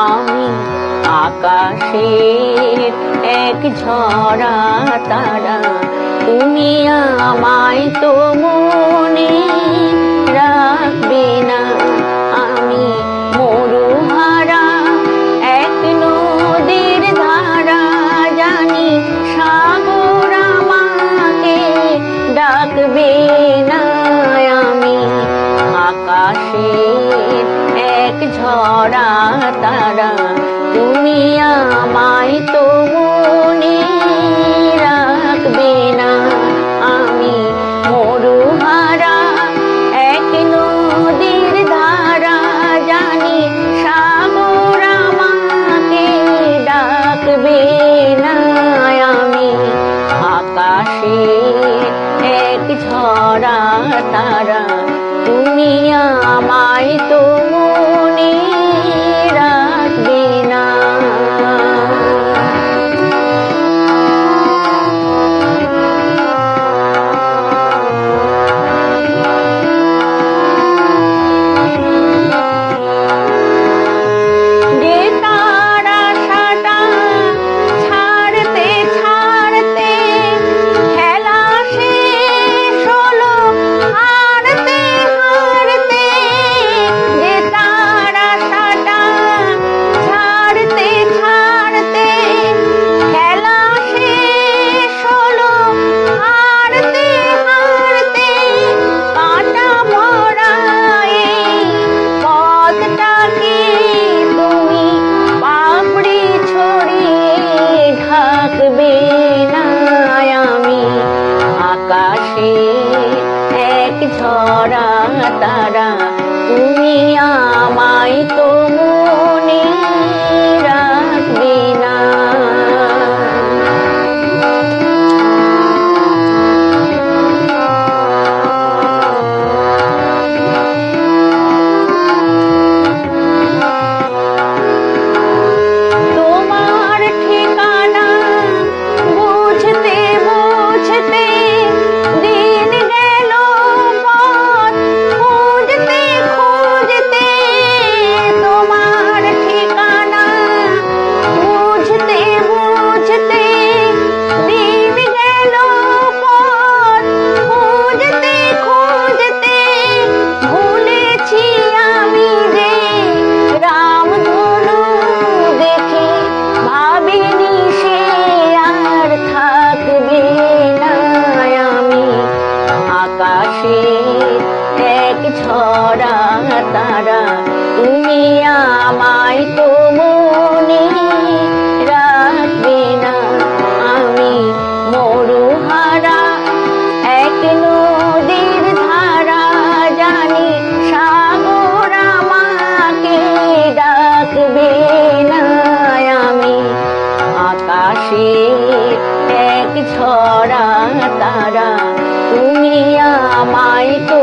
আমি আকাশের এক ঝরা তারা, তুমি আমায় তো মনে রাখবে না। আমি মরুহারা এক নদীর ধারা, জানি সাগর আমাকে ডাকবে না। আমি আকাশের এক ঝরা তারা, তুমি আমায় তো মনে রাখবে না। আমি মরুহারা এক নদীর ধারা, জানি সাগর আমাকে ডাকবে না। আমি আকাশের এক ঝরা তারা, তুমি আমায় তো মনে রাখবে না। যে তারা সাটা ছাড়তে ছাড়তে খেলা শেষ হলো হারতে হারতে। যে তারা সাটা ছাড়তে ছাড়তে খেলা শেষ হলো হারতে হারতে। কাঁটা ভরা এই পথটাকে তুমি পাপড়ি ছড়িয়ে ঢাকবে না। আমি আকাশে এক ঝরা তারা, তুমি আমায় তো মনে রাখবে না। তোমার ঠিকানা বুঝতে বুঝতে দিন গেল, পথ খুঁজতে খুঁজতে। তোমার ঠিকানা বুঝতে বুঝতে দিন গেল, পথ খুঁজতে খুঁজতে। ভুলেছি আমি যে রামধনু দেখে, ভাবিনি সে আর থাকবে না। আমি আকাশে এক ঝরা তারা, তুমি আমায় তো মনে রাখবে না। আমি মরুহারা এক নদীর ধারা, জানি সাগর আমাকে ডাকবে না। আমি আকাশের এক ঝরা তারা, তুমি আমায় তো